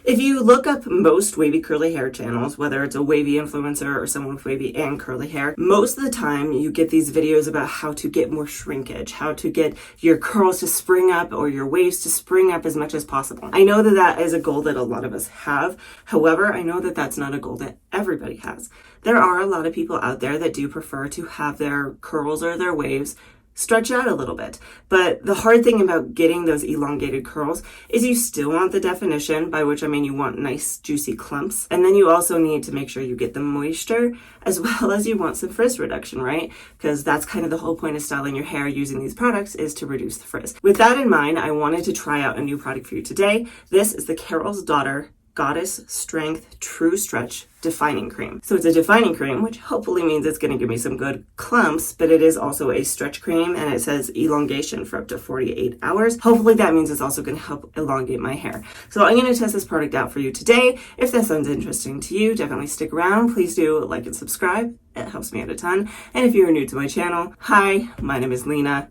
If you look up most wavy curly hair channels, whether it's a wavy influencer or someone with wavy and curly hair, most of the time you get these videos about how to get more shrinkage, how to get your curls to spring up or your waves to spring up as much as possible. I know that that is a goal that a lot of us have. However, I know that that's not a goal that everybody has. There are a lot of people out there that do prefer to have their curls or their waves stretch out a little bit. But the hard thing about getting those elongated curls is you still want the definition, by which I mean you want nice juicy clumps. And then you also need to make sure you get the moisture as well as you want some frizz reduction, right? Because that's kind of the whole point of styling your hair using these products, is to reduce the frizz. With that in mind, I wanted to try out a new product for you today. This is the Carol's Daughter Goddess Strength True Stretch Defining Cream. So it's a defining cream, which hopefully means it's going to give me some good clumps, but it is also a stretch cream, and it says elongation for up to 48 hours. Hopefully that means it's also going to help elongate my hair. So I'm going to test this product out for you today. If that sounds interesting to you, definitely stick around. Please do like and subscribe. It helps me out a ton. And if you're new to my channel, hi, my name is Lena,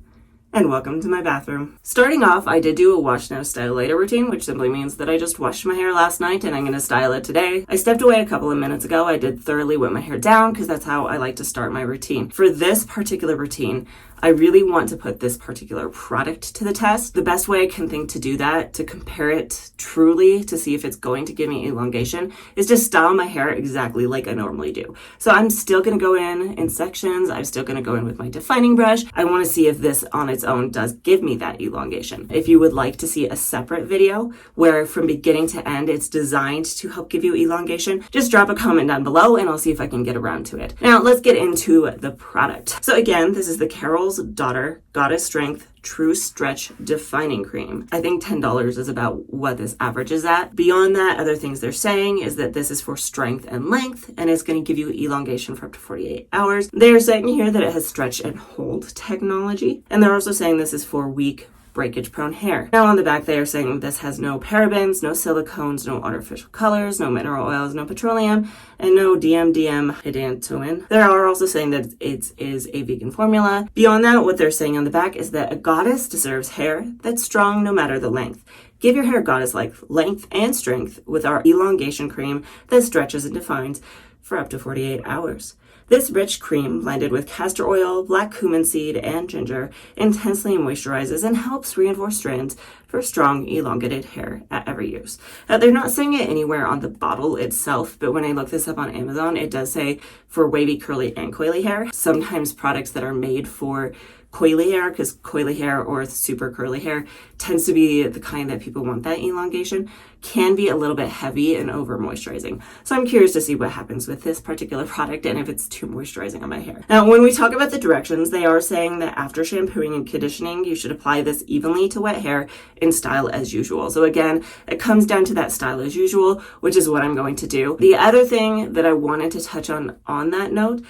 and welcome to my bathroom. Starting off, I did do a wash now style later routine, which simply means that I just washed my hair last night and I'm going to style it today. I stepped away a couple of minutes ago. I did thoroughly wet my hair down because that's how I like to start my routine. For this particular routine, I really want to put this particular product to the test. The best way I can think to do that, to compare it truly to see if it's going to give me elongation, is to style my hair exactly like I normally do. So I'm still going to go in sections. I'm still going to go in with my defining brush. I want to see if this on its own does give me that elongation. If you would like to see a separate video where from beginning to end it's designed to help give you elongation, just drop a comment down below and I'll see if I can get around to it. Now let's get into the product. So again, this is the Carol's Daughter Goddess Strength True Stretch Defining Cream. I think $10 is about what this averages at. Beyond that, other things they're saying is that this is for strength and length, and it's going to give you elongation for up to 48 hours. They're saying here that it has stretch and hold technology, and they're also saying this is for weak, breakage prone hair. Now on the back they are saying this has no parabens, no silicones, no artificial colors, no mineral oils, no petroleum, and no hydantoin. They are also saying that it is a vegan formula. Beyond that, what they're saying on the back is that a goddess deserves hair that's strong no matter the length. Give your hair goddess-like length and strength with our elongation cream that stretches and defines for up to 48 hours. This rich cream, blended with castor oil, black cumin seed, and ginger, intensely moisturizes and helps reinforce strands for strong, elongated hair at every use. They're not saying it anywhere on the bottle itself, but when I look this up on Amazon, it does say for wavy, curly, and coily hair. Sometimes products that are made for coily hair, because coily hair or super curly hair tends to be the kind that people want that elongation, can be a little bit heavy and over moisturizing. So I'm curious to see what happens with this particular product and if it's too moisturizing on my hair. Now, when we talk about the directions, they are saying that after shampooing and conditioning, you should apply this evenly to wet hair and style as usual. So again, it comes down to that style as usual, which is what I'm going to do. The other thing that I wanted to touch on that note,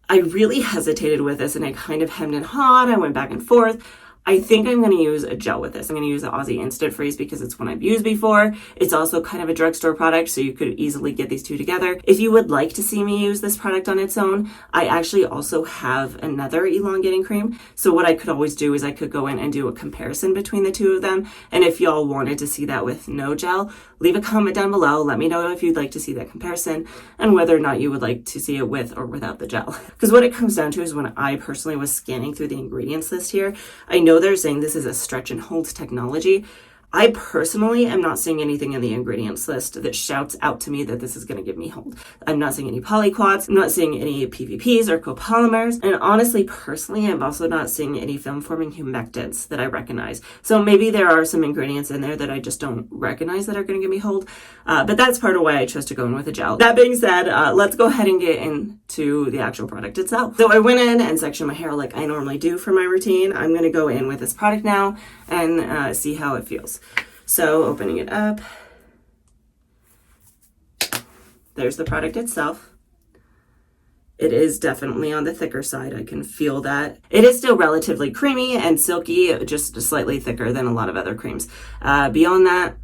I really hesitated with this and I kind of hemmed and hawed. I went back and forth. I think I'm going to use a gel with this. I'm going to use the Aussie Instant Freeze because it's one I've used before. It's also kind of a drugstore product, so you could easily get these two together. If you would like to see me use this product on its own, I actually also have another elongating cream. So what I could always do is I could go in and do a comparison between the two of them. And if y'all wanted to see that with no gel, leave a comment down below. Let me know if you'd like to see that comparison and whether or not you would like to see it with or without the gel. Because what it comes down to is when I personally was scanning through the ingredients list here, I know they're saying this is a stretch and hold technology. I personally am not seeing anything in the ingredients list that shouts out to me that this is going to give me hold. I'm not seeing any polyquats. I'm not seeing any PVPs or copolymers. And honestly, personally, I'm also not seeing any film-forming humectants that I recognize. So maybe there are some ingredients in there that I just don't recognize that are going to give me hold. But that's part of why I chose to go in with a gel. That being said, let's go ahead and get into the actual product itself. So I went in and sectioned my hair like I normally do for my routine. I'm going to go in with this product now and see how it feels. So opening it up, there's the product itself. It is definitely on the thicker side. I can feel that. It is still relatively creamy and silky, just slightly thicker than a lot of other creams. Beyond that,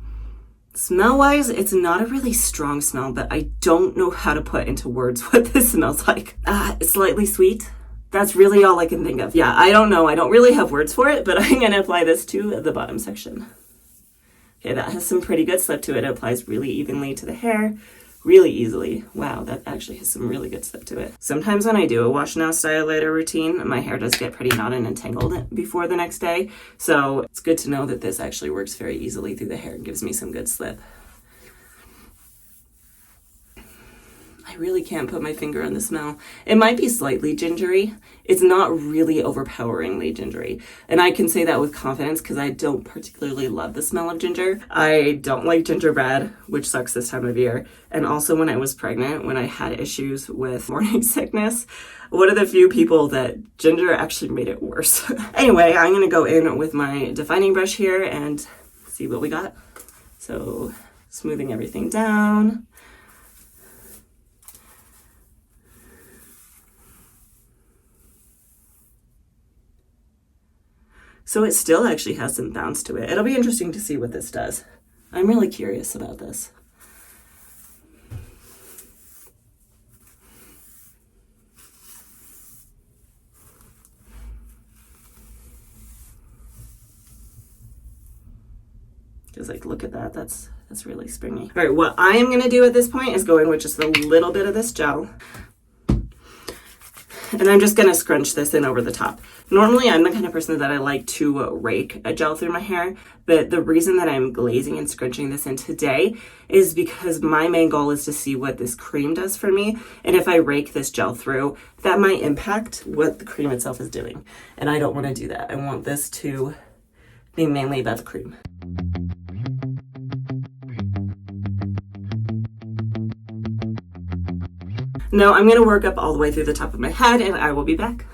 smell-wise, it's not a really strong smell, but I don't know how to put into words what this smells like. It's slightly sweet. That's really all I can think of. Yeah, I don't know. I don't really have words for it, but I'm going to apply this to the bottom section. Okay, that has some pretty good slip to it. It applies really evenly to the hair, really easily. Wow, that actually has some really good slip to it. Sometimes when I do a wash now, style later routine, my hair does get pretty knotted and tangled before the next day. So it's good to know that this actually works very easily through the hair and gives me some good slip. I really can't put my finger on the smell. It might be slightly gingery. It's not really overpoweringly gingery. And I can say that with confidence because I don't particularly love the smell of ginger. I don't like gingerbread, which sucks this time of year. And also when I was pregnant, when I had issues with morning sickness, one of the few people that ginger actually made it worse. Anyway, I'm gonna go in with my defining brush here and see what we got. So smoothing everything down. So it still actually has some bounce to it. It'll be interesting to see what this does. I'm really curious about this. Just like, look at that, that's really springy. All right, what I am gonna do at this point is go in with just a little bit of this gel. And I'm just gonna scrunch this in over the top. Normally, I'm the kind of person that I like to rake a gel through my hair, but the reason that I'm glazing and scrunching this in today is because my main goal is to see what this cream does for me. And if I rake this gel through, that might impact what the cream itself is doing. And I don't wanna do that. I want this to be mainly about the cream. Now I'm gonna work up all the way through the top of my head and I will be back.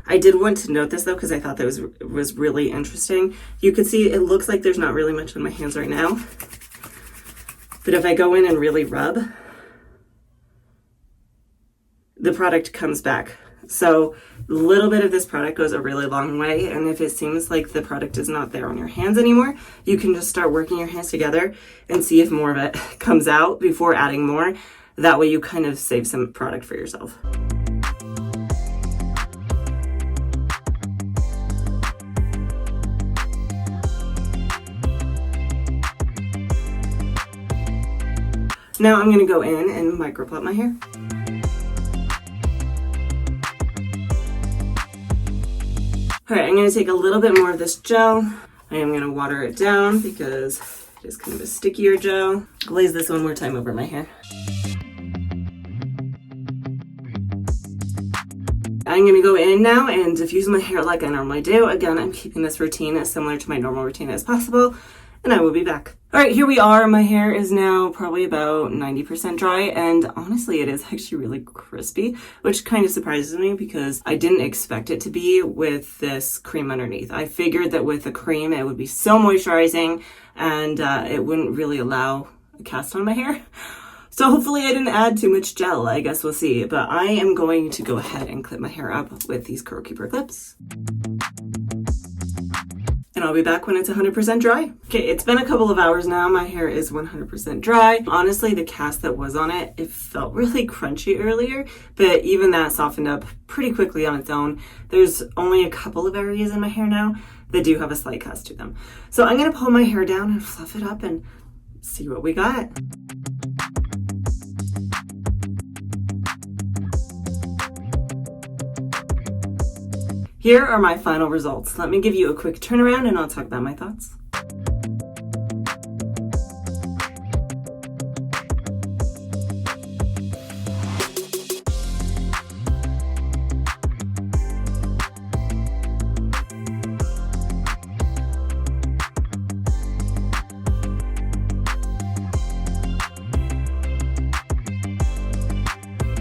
I did want to note this though, because I thought that was really interesting. You could see it looks like there's not really much on my hands right now. But if I go in and really rub, the product comes back. So a little bit of this product goes a really long way. And if it seems like the product is not there on your hands anymore, you can just start working your hands together and see if more of it comes out before adding more. That way you kind of save some product for yourself. Now I'm gonna go in and microplot my hair. All right, I'm gonna take a little bit more of this gel. I am gonna water it down because it is kind of a stickier gel. Glaze this one more time over my hair. I'm gonna go in now and diffuse my hair like I normally do. Again, I'm keeping this routine as similar to my normal routine as possible, and I will be back. All right, here we are. My hair is now probably about 90% dry, and honestly, it is actually really crispy, which kind of surprises me because I didn't expect it to be with this cream underneath. I figured that with the cream, it would be so moisturizing and it wouldn't really allow a cast on my hair. So hopefully I didn't add too much gel. I guess we'll see. But I am going to go ahead and clip my hair up with these Curl Keeper clips. And I'll be back when it's 100% dry. Okay, it's been a couple of hours now. My hair is 100% dry. Honestly, the cast that was on it, it felt really crunchy earlier, but even that softened up pretty quickly on its own. There's only a couple of areas in my hair now that do have a slight cast to them. So I'm gonna pull my hair down and fluff it up and see what we got. Here are my final results. Let me give you a quick turnaround and I'll talk about my thoughts.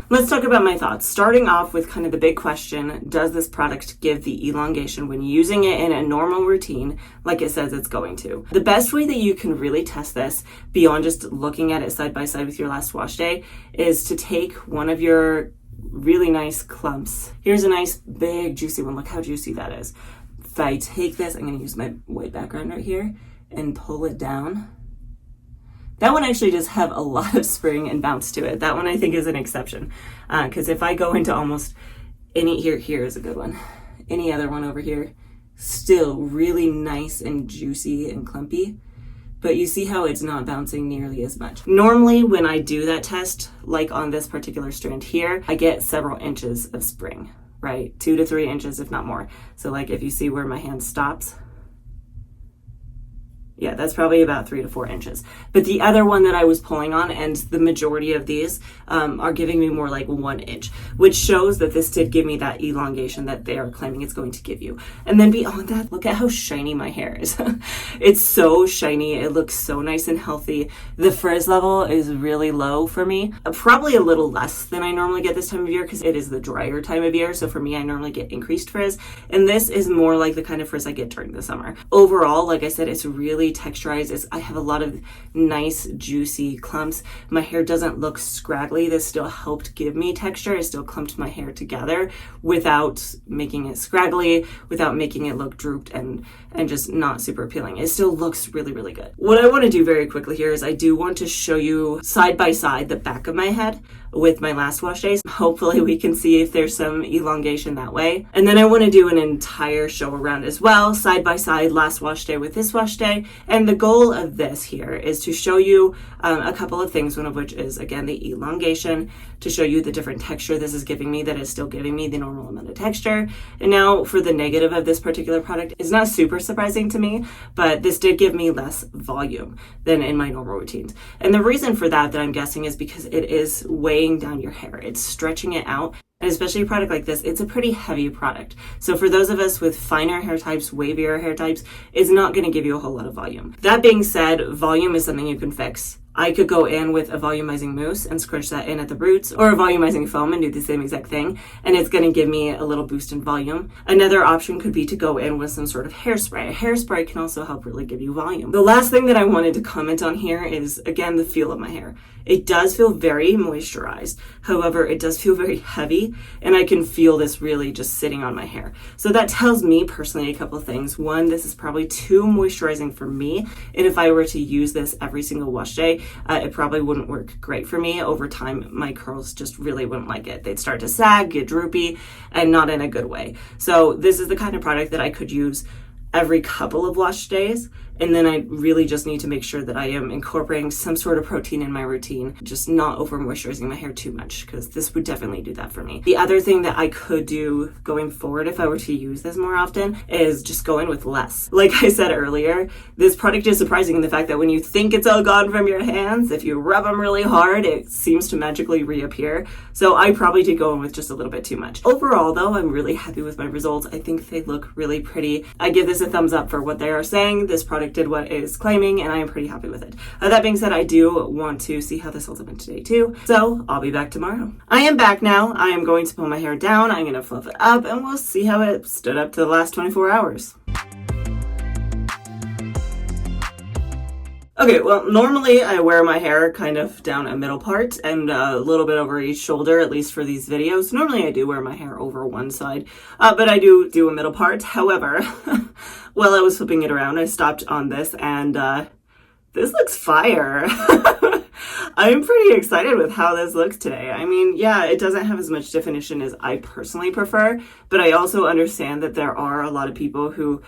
Let's talk about my thoughts. Starting off with kind of the big question, does this product give the elongation when using it in a normal routine like it says it's going to? The best way that you can really test this beyond just looking at it side by side with your last wash day is to take one of your really nice clumps. Here's a nice big juicy one. Look how juicy that is. if I take this, I'm going to use my white background right here and pull it down. That one actually does have a lot of spring and bounce to it. That one I think is an exception. Because if I go into almost any, here is a good one. Any other one over here, still really nice and juicy and clumpy. But you see how it's not bouncing nearly as much. Normally when I do that test, like on this particular strand here, I get several inches of spring, right? 2 to 3 inches, if not more. So like if you see where my hand stops, yeah, that's probably about 3 to 4 inches. But the other one that I was pulling on, and the majority of these are giving me more like 1 inch, which shows that this did give me that elongation that they are claiming it's going to give you. And then beyond that, look at how shiny my hair is. It's so shiny. It looks so nice and healthy. The frizz level is really low for me. Probably a little less than I normally get this time of year because it is the drier time of year. So for me, I normally get increased frizz. And this is more like the kind of frizz I get during the summer. Overall, like I said, it's really texturized. I have a lot of nice juicy clumps. My hair doesn't look scraggly. This still helped give me texture. I still clumped my hair together without making it scraggly, without making it look drooped and just not super appealing. It still looks really, really good. What I want to do very quickly here is I do want to show you side by side the back of my head with my last wash days. Hopefully we can see if there's some elongation that way. And then I want to do an entire show around as well, side by side, last wash day with this wash day. And the goal of this here is to show you a couple of things, one of which is, again, the elongation, to show you the different texture this is giving me that is still giving me the normal amount of texture. And now for the negative of this particular product, it's not super surprising to me, but this did give me less volume than in my normal routines. And the reason for that I'm guessing is because it is weighing down your hair. It's stretching it out. And especially a product like this, it's a pretty heavy product. So for those of us with finer hair types, wavier hair types, it's not going to give you a whole lot of volume. That being said, volume is something you can fix. I could go in with a volumizing mousse and scrunch that in at the roots, or a volumizing foam and do the same exact thing, and it's going to give me a little boost in volume. Another option could be to go in with some sort of hairspray. Hairspray can also help really give you volume. The last thing that I wanted to comment on here is, again, the feel of my hair. It does feel very moisturized. However, it does feel very heavy, and I can feel this really just sitting on my hair. So that tells me personally a couple of things. One, this is probably too moisturizing for me, and if I were to use this every single wash day, it probably wouldn't work great for me. Over time, my curls just really wouldn't like it. They'd start to sag, get droopy, and not in a good way. So this is the kind of product that I could use every couple of wash days. And then I really just need to make sure that I am incorporating some sort of protein in my routine, just not over moisturizing my hair too much, because this would definitely do that for me. The other thing that I could do going forward if I were to use this more often is just go in with less. Like I said earlier, this product is surprising in the fact that when you think it's all gone from your hands, if you rub them really hard, it seems to magically reappear. So I probably did go in with just a little bit too much. Overall though, I'm really happy with my results. I think they look really pretty. I give this a thumbs up for what they are saying. This product did what it is claiming, and I am pretty happy with it. That being said, I do want to see how this holds up in today too, so I'll be back tomorrow. I am back now. I am going to pull my hair down. I'm going to fluff it up, and we'll see how it stood up to the last 24 hours. Okay, well, normally I wear my hair kind of down a middle part and a little bit over each shoulder, at least for these videos. Normally I do wear my hair over one side, but I do a middle part. However, while I was flipping it around, I stopped on this, and this looks fire. I'm pretty excited with how this looks today. I mean, yeah, it doesn't have as much definition as I personally prefer, but I also understand that there are a lot of people who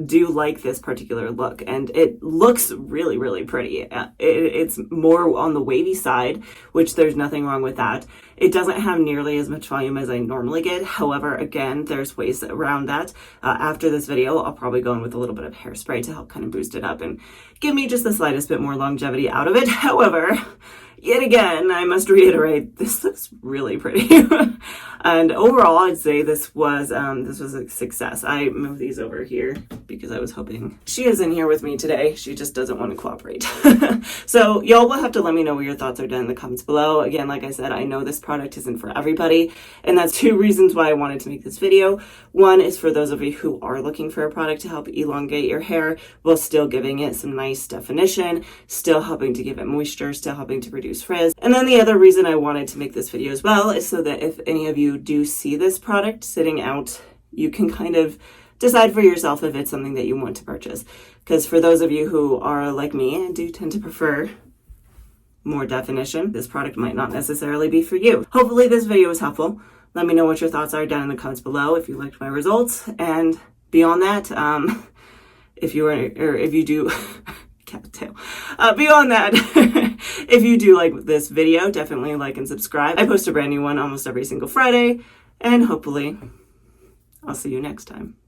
do like this particular look, and it looks really, really pretty. It's more on the wavy side, which there's nothing wrong with that. It doesn't have nearly as much volume as I normally get. However, again, there's ways around that. After this video, I'll probably go in with a little bit of hairspray to help kind of boost it up and give me just the slightest bit more longevity out of it. However, yet again, I must reiterate, this looks really pretty. And overall, I'd say this was a success. I moved these over here because I was hoping. She is in here with me today. She just doesn't want to cooperate. So y'all will have to let me know what your thoughts are down in the comments below. Again, like I said, I know this product isn't for everybody, and that's two reasons why I wanted to make this video. One is for those of you who are looking for a product to help elongate your hair while still giving it some nice definition, still helping to give it moisture, still helping to reduce frizz. And then the other reason I wanted to make this video as well is so that if any of you do see this product sitting out, you can kind of decide for yourself if it's something that you want to purchase. Because for those of you who are like me and do tend to prefer more definition, this product might not necessarily be for you. Hopefully this video was helpful. Let me know what your thoughts are down in the comments below if you liked my results. And beyond that, if you do, beyond that, if you do like this video, definitely like and subscribe. I post a brand new one almost every single Friday, and hopefully I'll see you next time.